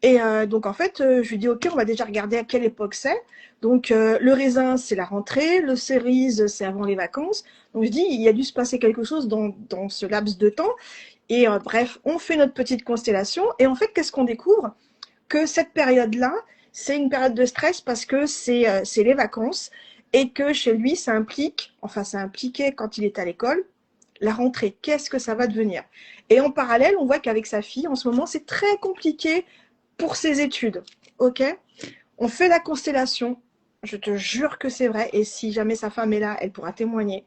Et donc en fait, je lui dis ok, on va déjà regarder à quelle époque c'est. Donc le raisin, c'est la rentrée, le cerise, c'est avant les vacances. Donc je dis, il y a dû se passer quelque chose dans ce laps de temps. Et bref, on fait notre petite constellation. Et en fait, qu'est-ce qu'on découvre? Que cette période-là, c'est une période de stress parce que c'est les vacances et que chez lui, ça implique, enfin ça impliquait quand il était à l'école, la rentrée. Qu'est-ce que ça va devenir? Et en parallèle, on voit qu'avec sa fille, en ce moment, c'est très compliqué pour ses études. Ok? On fait la constellation. Je te jure que c'est vrai. Et si jamais sa femme est là, elle pourra témoigner.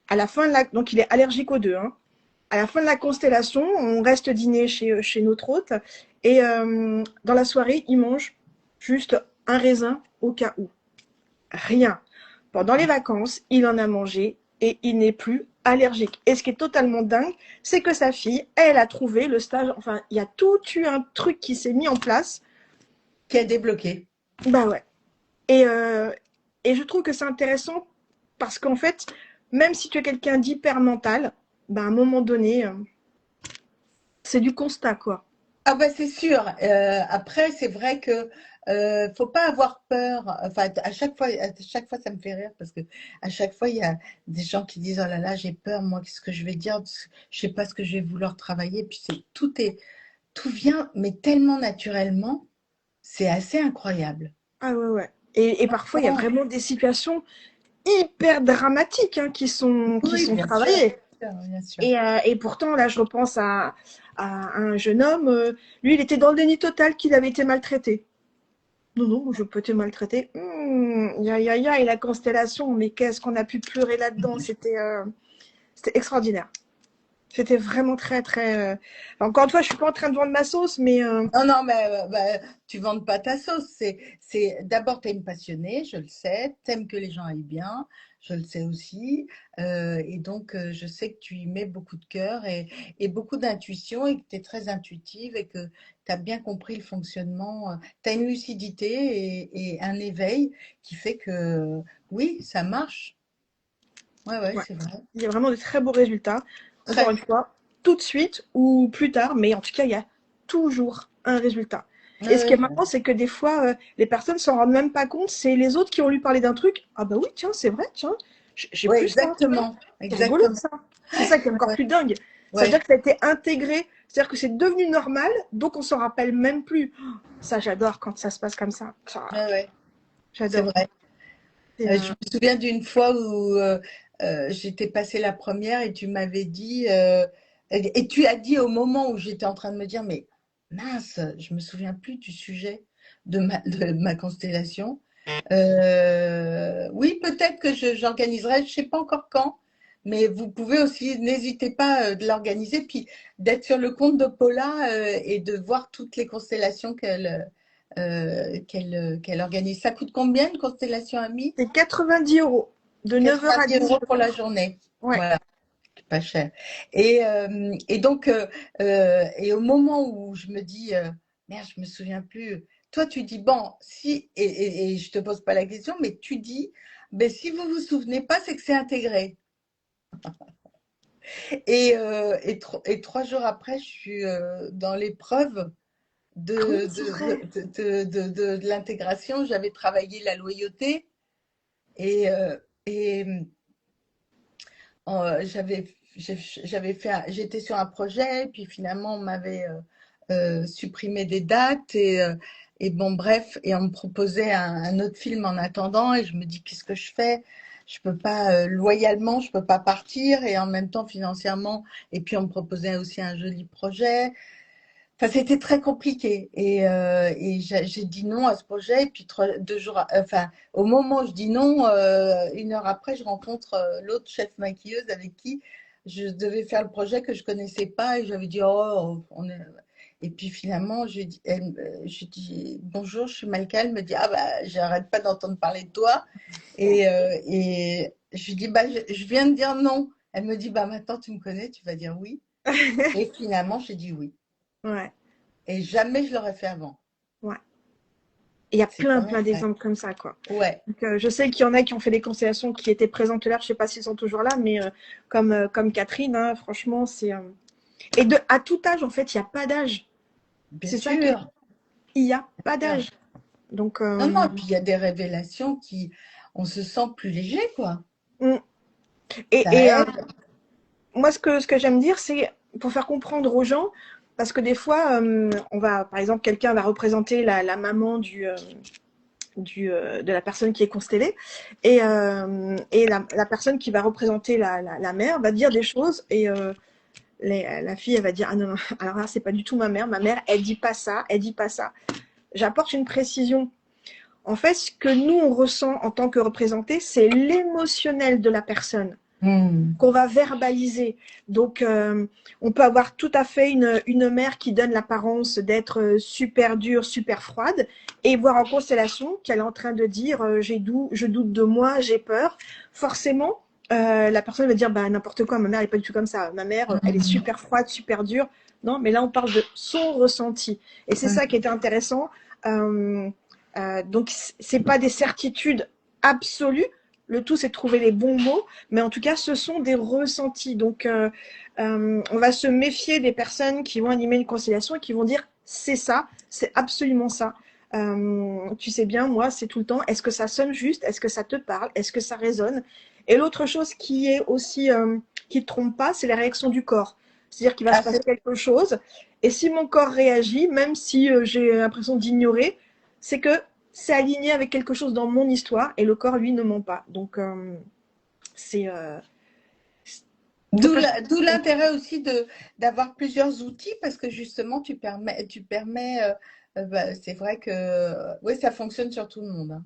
À la fin de la, donc il est allergique aux deux. Hein. À la fin de la constellation, on reste dîner chez notre hôte. Et dans la soirée, il mange juste un raisin au cas où. Rien. Pendant les vacances, il en a mangé et il n'est plus allergique. Et ce qui est totalement dingue, c'est que sa fille, elle a trouvé le stage. Enfin, il y a tout eu un truc qui s'est mis en place. Qui a débloqué. Bah ouais. Et, euh, et je trouve que c'est intéressant parce qu'en fait, même si tu es quelqu'un d'hyper mental, bah à un moment donné, c'est du constat, quoi. Ah bah c'est sûr. Après, c'est vrai que faut pas avoir peur. Enfin, à chaque fois, ça me fait rire parce que à chaque fois, il y a des gens qui disent, oh là là, j'ai peur. Moi, qu'est-ce que je vais dire? Je sais pas ce que je vais vouloir travailler. Puis tout vient, mais tellement naturellement, c'est assez incroyable. Ah ouais, ouais. Et parfois, il y a Bon, vraiment des situations hyper dramatiques hein, qui oui, sont bien sûr, travaillées. bien sûr. Et pourtant, là, je repense à un jeune homme. Lui, il était dans le déni total qu'il avait été maltraité. Non, non, je peux te maltraiter. Ya, ya, ya, et la constellation, mais qu'est-ce qu'on a pu pleurer là-dedans? C'était extraordinaire. C'était vraiment très, très. Encore une fois, je suis pas en train de vendre ma sauce, mais Non, non, mais tu vends pas ta sauce. D'abord, tu es une passionnée, je le sais. Tu aimes que les gens aillent bien, je le sais aussi. Et donc, je sais que tu y mets beaucoup de cœur et beaucoup d'intuition et que tu es très intuitive et que tu as bien compris le fonctionnement. Tu as une lucidité et un éveil qui fait que oui, ça marche. Ouais, ouais, ouais, c'est vrai. il y a vraiment de très beaux résultats. Encore une Très. fois, tout de suite ou plus tard, mais en tout cas, il y a toujours un résultat. Ouais, Et ce qui est ouais, marrant, c'est que des fois, les personnes s'en rendent même pas compte. C'est les autres qui ont lui parlé d'un truc. Ah bah oui, tiens, c'est vrai, tiens, j'ai ouais, plus ça. exactement. C'est rigolo Exactement. ça. C'est ça qui est encore Ouais, plus dingue. Ça veut dire ouais, que ça a été intégré. C'est-à-dire que c'est devenu normal, donc on s'en rappelle même plus. Ça, j'adore quand ça se passe comme ça. Ça, ouais, ouais, c'est j'adore. vrai. C'est, Je me souviens d'une fois où j'étais passée la première et tu m'avais dit, et tu as dit au moment où j'étais en train de me dire, mais mince, je me souviens plus du sujet de ma constellation. Oui, peut-être que j'organiserai, je sais pas encore quand, mais vous pouvez aussi, n'hésitez pas de l'organiser, puis d'être sur le compte de Paula et de voir toutes les constellations qu'elle organise. Ça coûte combien une constellation amie? c'est 90 € de 9 h à 90 € pour 18 la h. journée. Ouais. Voilà, pas cher. Et donc, et au moment où je me dis, merde, je me souviens plus. Toi, tu dis, bon, si, et je te pose pas la question, mais tu dis, ben, si vous vous souvenez pas, c'est que c'est intégré. Et 3 jours après, je suis dans l'épreuve Ah oui, de, c'est de, vrai. de l'intégration. J'avais travaillé la loyauté et j'étais sur un projet, puis finalement on m'avait supprimé des dates et bon bref, et on me proposait un autre film en attendant, et je me dis qu'est-ce que je fais? Je peux pas loyalement, je peux pas partir, et en même temps financièrement, et puis on me proposait aussi un joli projet. Enfin, c'était très compliqué et j'ai dit non à ce projet. Et puis 2 jours, enfin, au moment où je dis non, 1 heure après, je rencontre l'autre chef maquilleuse avec qui je devais faire le projet que je connaissais pas et j'avais dit oh, Et puis finalement, je dis bonjour, je suis Malika. Elle me dit ah bah j'arrête pas d'entendre parler de toi. Et je lui dis bah je viens de dire non. Elle me dit bah maintenant tu me connais, tu vas dire oui. Et finalement j'ai dit oui. Ouais, Et jamais je l'aurais fait avant. ouais. Il y a C'est plein, quand même plein vrai. d'exemples comme ça, quoi. Ouais, Donc, je sais qu'il y en a qui ont fait des constellations qui étaient présentes là. Je sais pas s'ils sont toujours là, mais comme Catherine, hein, franchement, c'est et à tout âge, en fait, il n'y a pas d'âge. bien C'est ça qui est. sûr. Il n'y a pas d'âge. Donc, Non, non, et puis il y a des révélations on se sent plus léger, quoi. mm. Ça et aide. moi, ce que j'aime dire, c'est pour faire comprendre aux gens, parce que des fois, par exemple, quelqu'un va représenter la maman de la personne qui est constellée, et la personne qui va représenter la mère va dire des choses, et la fille, elle va dire, ah non, non, alors là, c'est pas du tout ma mère, elle dit pas ça, elle dit pas ça. J'apporte une précision. En fait, ce que nous, on ressent en tant que représenté, c'est l'émotionnel de la personne Hmm. qu'on va verbaliser. Donc, on peut avoir tout à fait une mère qui donne l'apparence d'être super dure, super froide, et voir en constellation qu'elle est en train de dire je doute de moi, j'ai peur. Forcément, la personne va dire bah n'importe quoi, ma mère n'est pas du tout comme ça. Ma mère, elle est Hmm. super froide, super dure. Non, mais là, on parle de son ressenti. Et c'est ça qui est intéressant. Euh, donc, c'est pas des certitudes absolues. Le tout, c'est de trouver les bons mots, mais en tout cas, ce sont des ressentis. Donc, on va se méfier des personnes qui vont animer une constellation et qui vont dire c'est ça, c'est absolument ça. Tu sais bien, moi, c'est tout le temps, est-ce que ça sonne juste? Est-ce que ça te parle? Est-ce que ça résonne? Et l'autre chose qui est aussi, qui ne trompe pas, c'est la réaction du corps. C'est-à-dire qu'il va se Ah, passer quelque chose, et si mon corps réagit, même si j'ai l'impression d'ignorer, c'est que c'est aligné avec quelque chose dans mon histoire, et le corps, lui, ne ment pas. Donc, c'est d'où l'intérêt aussi d'avoir plusieurs outils parce que justement tu permets bah, c'est vrai que oui ça fonctionne sur tout le monde, hein.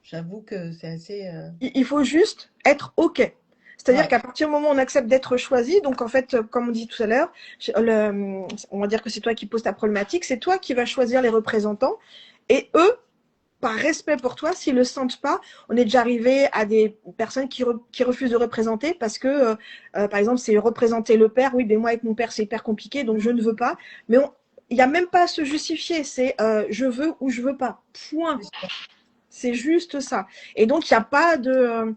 J'avoue que c'est assez il faut juste être OK. C'est-à-dire ouais. qu'à partir du moment où on accepte d'être choisi, donc en fait, comme on dit tout à l'heure, on va dire que c'est toi qui poses ta problématique, c'est toi qui vas choisir les représentants, et eux, par respect pour toi, s'ils le sentent pas, on est déjà arrivé à des personnes qui refusent de représenter parce que, par exemple, c'est représenter le père. Oui, mais moi avec mon père c'est hyper compliqué, donc je ne veux pas. Mais il n'y a même pas à se justifier. C'est je veux ou je veux pas. Point. C'est juste ça. Et donc il n'y a pas de,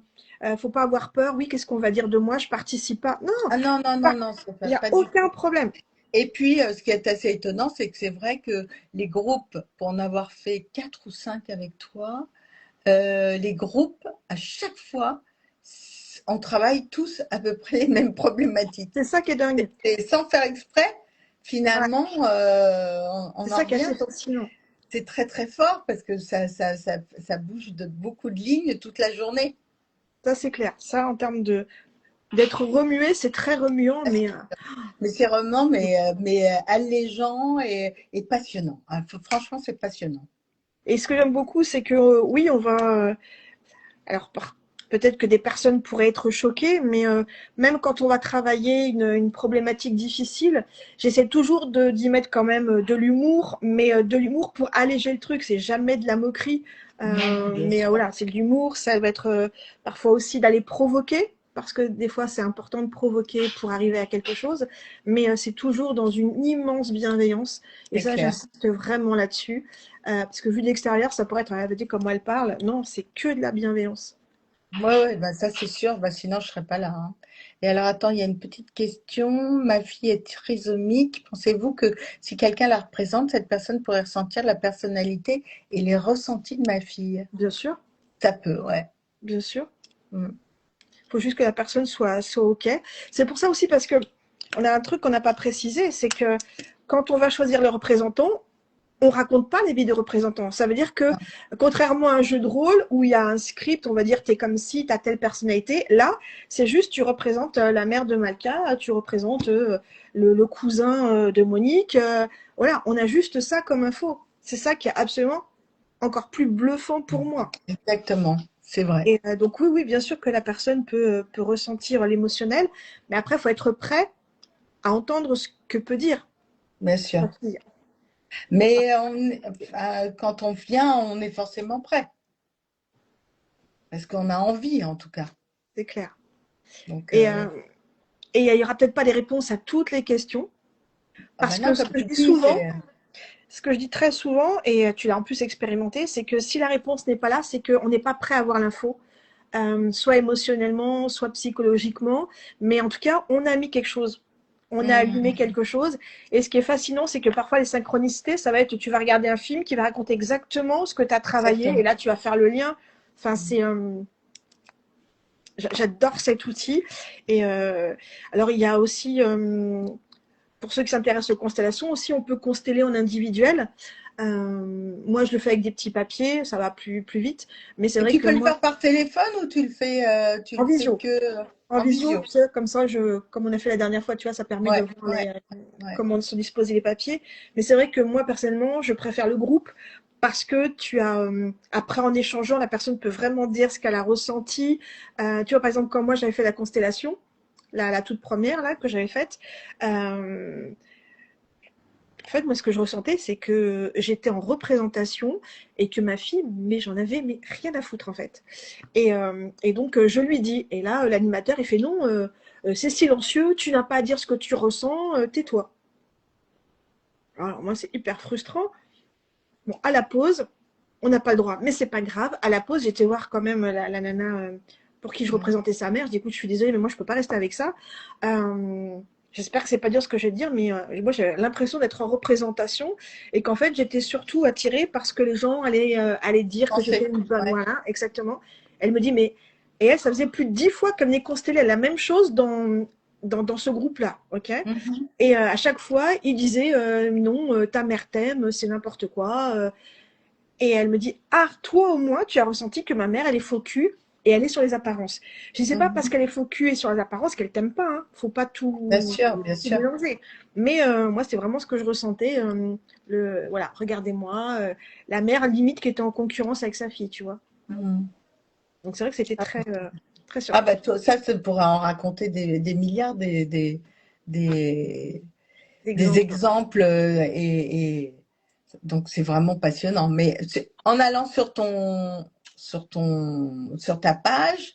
faut pas avoir peur. Oui, qu'est-ce qu'on va dire de moi? Je participe pas. Non, Ah non non non non c'est il n'y a pas du aucun tout. problème. Et puis ce qui est assez étonnant c'est que c'est vrai que les groupes pour en avoir fait quatre ou cinq avec toi les groupes à chaque fois on travaille tous à peu près les mêmes problématiques. C'est ça qui est dingue. Et sans faire exprès, Ouais. finalement, C'est on en ça qui est revient. assez fascinant. C'est très très fort parce que ça bouge de beaucoup de lignes toute la journée. Ça c'est clair. Ça en termes de d'être remué, c'est très remuant, mais Mais c'est vraiment allégeant et passionnant, hein. Franchement, c'est passionnant. et ce que j'aime beaucoup, c'est que oui, on va. Alors peut-être que des personnes pourraient être choquées, mais même quand on va travailler une problématique difficile, j'essaie toujours d'y mettre quand même de l'humour, mais de l'humour pour alléger le truc. C'est jamais de la moquerie, Non, bien mais sûr. voilà, c'est de l'humour. Ça va être parfois aussi d'aller provoquer. Parce que des fois, c'est important de provoquer pour arriver à quelque chose, mais c'est toujours dans une immense bienveillance. Et C'est ça, clair. j'insiste vraiment là-dessus. Parce que vu de l'extérieur, ça pourrait être, elle veut dire comment elle parle. Non, c'est que de la bienveillance. Ouais, ouais, bah ça c'est sûr, bah sinon je serais pas là, hein. Et alors attends, il y a une petite question. Ma fille est trisomique. Pensez-vous que si quelqu'un la représente, cette personne pourrait ressentir la personnalité et les ressentis de ma fille? Bien sûr, Ça peut, ouais. bien sûr. Mm. Il faut juste que la personne soit OK. C'est pour ça aussi parce que on a un truc qu'on n'a pas précisé, c'est que quand on va choisir le représentant, on raconte pas les vies de représentants. Ça veut dire que, contrairement à un jeu de rôle où il y a un script, on va dire t'es comme si t'as telle personnalité, là, c'est juste tu représentes la mère de Malka, tu représentes le cousin de Monique. Voilà, on a juste ça comme info. C'est ça qui est absolument encore plus bluffant pour moi. Exactement, c'est vrai. Et donc oui, oui, bien sûr que la personne peut ressentir l'émotionnel, mais après, il faut être prêt à entendre ce que peut dire. bien Ma sûr. fille, Mais quand on vient, on est forcément prêt. Parce qu'on a envie, en tout cas. c'est clair. Donc, Et il y aura peut-être pas les réponses à toutes les questions, ah parce ben que non, ce comme que je tu dis dis, souvent, c'est ce que je dis très souvent, et tu l'as en plus expérimenté, c'est que si la réponse n'est pas là, c'est qu'on n'est pas prêt à avoir l'info, soit émotionnellement, soit psychologiquement, mais en tout cas, on a mis quelque chose. On a allumé Mhm. quelque chose. Et ce qui est fascinant, c'est que parfois les synchronicités, ça va être, tu vas regarder un film qui va raconter exactement ce que tu as travaillé, et Exactement. là, tu vas faire le lien. Enfin, c'est j'adore cet outil. Et alors, il y a aussi, pour ceux qui s'intéressent aux constellations, aussi, on peut consteller en individuel. Moi, je le fais avec des petits papiers, ça va plus vite. Mais c'est Et vrai tu que peux le moi, faire par téléphone ou tu en le fais visio, que en en visio, visio? tu sais, comme ça, comme on a fait la dernière fois, tu vois, ça permet de Ouais, voir ouais, ouais. comment sont disposés les papiers. Mais c'est vrai que moi, personnellement, je préfère le groupe parce que tu as, après, en échangeant, la personne peut vraiment dire ce qu'elle a ressenti. Tu vois, par exemple, quand moi, j'avais fait la constellation, la toute première, là, que j'avais faite, euh, en fait, moi, ce que je ressentais, c'est que j'étais en représentation et que ma fille, mais j'en avais mais rien à foutre, en fait. Et donc, je lui dis, et là, l'animateur, il fait non, c'est silencieux, tu n'as pas à dire ce que tu ressens, tais-toi. Alors, moi, c'est hyper frustrant. Bon, à la pause, on n'a pas le droit, mais c'est pas grave. À la pause, j'étais voir quand même la nana pour qui je Mhm. représentais sa mère. Je dis, écoute, je suis désolée, mais moi, je peux pas rester avec ça. Euh, J'espère que c'est pas dire ce que je vais te dire, mais moi, j'ai l'impression d'être en représentation et qu'en fait, j'étais surtout attirée parce que les gens allaient dire que j'étais Pensez. une bonne. Ouais. Voilà, exactement. Elle me dit, mais. Et elle, ça faisait plus de 10 fois qu'elle venait consteller la même chose dans ce groupe-là. OK? Mhm. Et à chaque fois, il disait, non, ta mère t'aime, c'est n'importe quoi. Et elle me dit, ah, toi au moins, tu as ressenti que ma mère, elle est faux cul et elle est sur les apparences. Je ne sais pas parce Mhm. qu'elle est faux cul et sur les apparences qu'elle t'aime pas. Hein. Faut pas Bien tout, sûr, bien tout sûr. mélanger. Mais moi, c'est vraiment ce que je ressentais. Voilà, regardez-moi, la mère limite qui était en concurrence avec sa fille, tu vois. Mhm. Donc c'est vrai que c'était très Ah bah surprenant. ça pourrait en raconter des milliards des, des Exemple. exemples et donc c'est vraiment passionnant. Mais en allant sur ta page,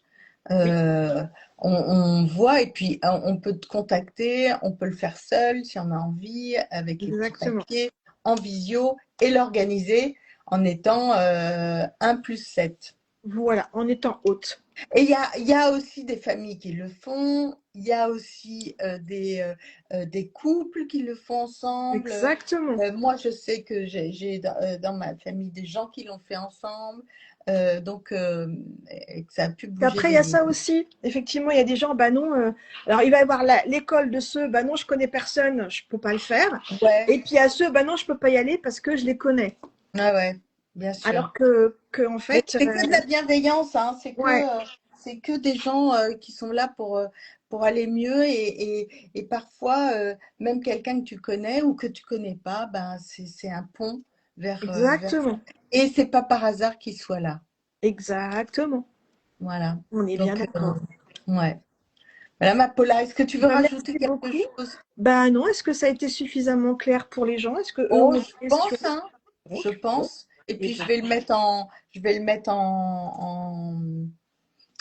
Oui, euh, on voit et puis on peut te contacter, on peut le faire seul si on a envie, avec les petits exactement. papiers, en visio et l'organiser en étant 1 plus 7. Voilà, en étant haute. Et il y a aussi des familles qui le font, il y a aussi des couples qui le font ensemble. Exactement. Moi, je sais que j'ai dans ma famille des gens qui l'ont fait ensemble, donc et que ça a pu Puis bouger après, il des y a ça lignes. aussi. Effectivement, il y a des gens, bah non. Alors, il va y avoir l'école de ceux, bah non, je connais personne, je peux pas le faire. Ouais, Et puis, il y a ceux, bah non, je peux pas y aller parce que je les connais. ouais, ouais, bien sûr. Alors que en Mais fait, c'est que de la bienveillance, hein, ouais, c'est que des gens qui sont là pour aller mieux et parfois, même quelqu'un que tu connais ou que tu connais pas, ben, c'est un pont vers. exactement. Et c'est pas par hasard qu'il soit là. Exactement. Voilà. On est bien Donc, d'accord. ouais. Voilà, ma Paula, est-ce que tu veux Bah, rajouter merci quelque beaucoup. chose? Bah non, est-ce que ça a été suffisamment clair pour les gens? Est-ce que eux ont Oh, des je questions? pense, hein. Je Ok, bon. pense. Et Et puis, ben, je vais le mettre en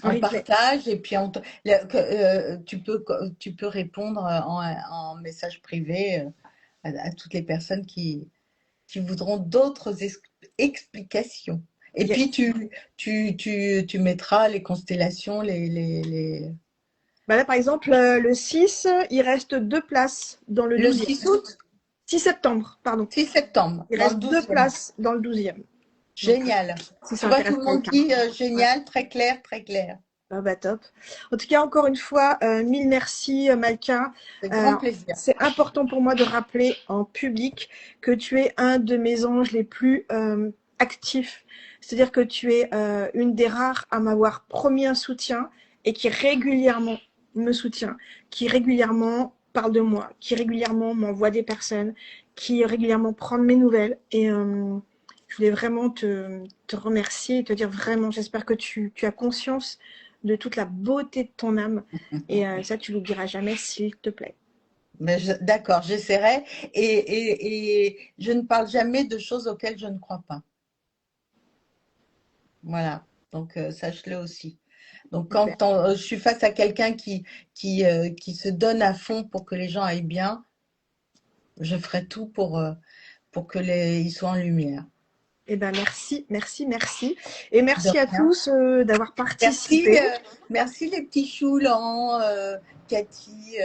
en replay. partage et puis tu peux répondre en message privé à toutes les personnes qui voudront d'autres explications. Et puis Yes. tu mettras les constellations, Bah là, par exemple, le 6, il reste 2 places dans le le 12e. 6 août, 6 septembre, pardon. 6 septembre, Il dans le reste deux 12e. places dans le 12e. Donc, Génial. si Tu ça vois, tout intéresse le monde quelqu'un. dit Ouais. génial, très clair, très clair. Ah bah top. En tout cas, encore une fois, mille merci, Malka. C'est Euh, grand plaisir. c'est important pour moi de rappeler en public que tu es un de mes anges les plus actifs. C'est-à-dire que tu es une des rares à m'avoir promis un soutien et qui régulièrement me soutient, qui régulièrement parle de moi, qui régulièrement m'envoie des personnes, qui régulièrement prend de mes nouvelles. Et je voulais vraiment te remercier et te dire vraiment, j'espère que tu as conscience de toute la beauté de ton âme. Et ça, tu l'oublieras jamais, s'il te plaît. Mais d'accord, j'essaierai. Et je ne parle jamais de choses auxquelles je ne crois pas. Voilà. Donc, sache-le aussi. Donc, Super. quand je suis face à quelqu'un qui se donne à fond pour que les gens aillent bien, je ferai tout pour que ils soient en lumière. Eh ben, merci, merci, merci. Et De merci à rien. tous d'avoir Merci, participé. merci les petits choux, Laurent, Cathy,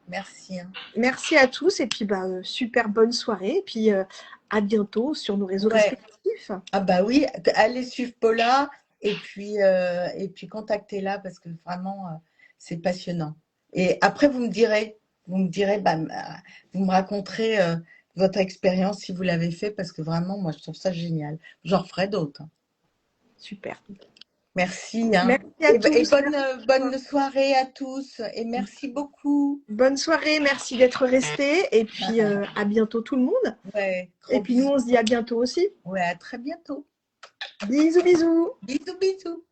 merci, hein. Merci à tous et puis bah, super bonne soirée. Et puis à bientôt sur nos réseaux Ouais. respectifs. Ah bah oui, allez suivre Paula et puis contactez-la parce que vraiment c'est passionnant. Et après vous me direz, bah, vous me raconterez votre expérience si vous l'avez fait parce que vraiment moi je trouve ça génial. J'en ferai d'autres, hein. Super. Merci, hein. Merci à Et tous. bonne, Merci. bonne soirée à tous et merci beaucoup. Bonne soirée, merci d'être restés. Et puis à bientôt tout le monde. Ouais, Et gros puis nous, bisous. on se dit à bientôt aussi. Ouais, à très bientôt. Bisous, bisous. Bisous, bisous.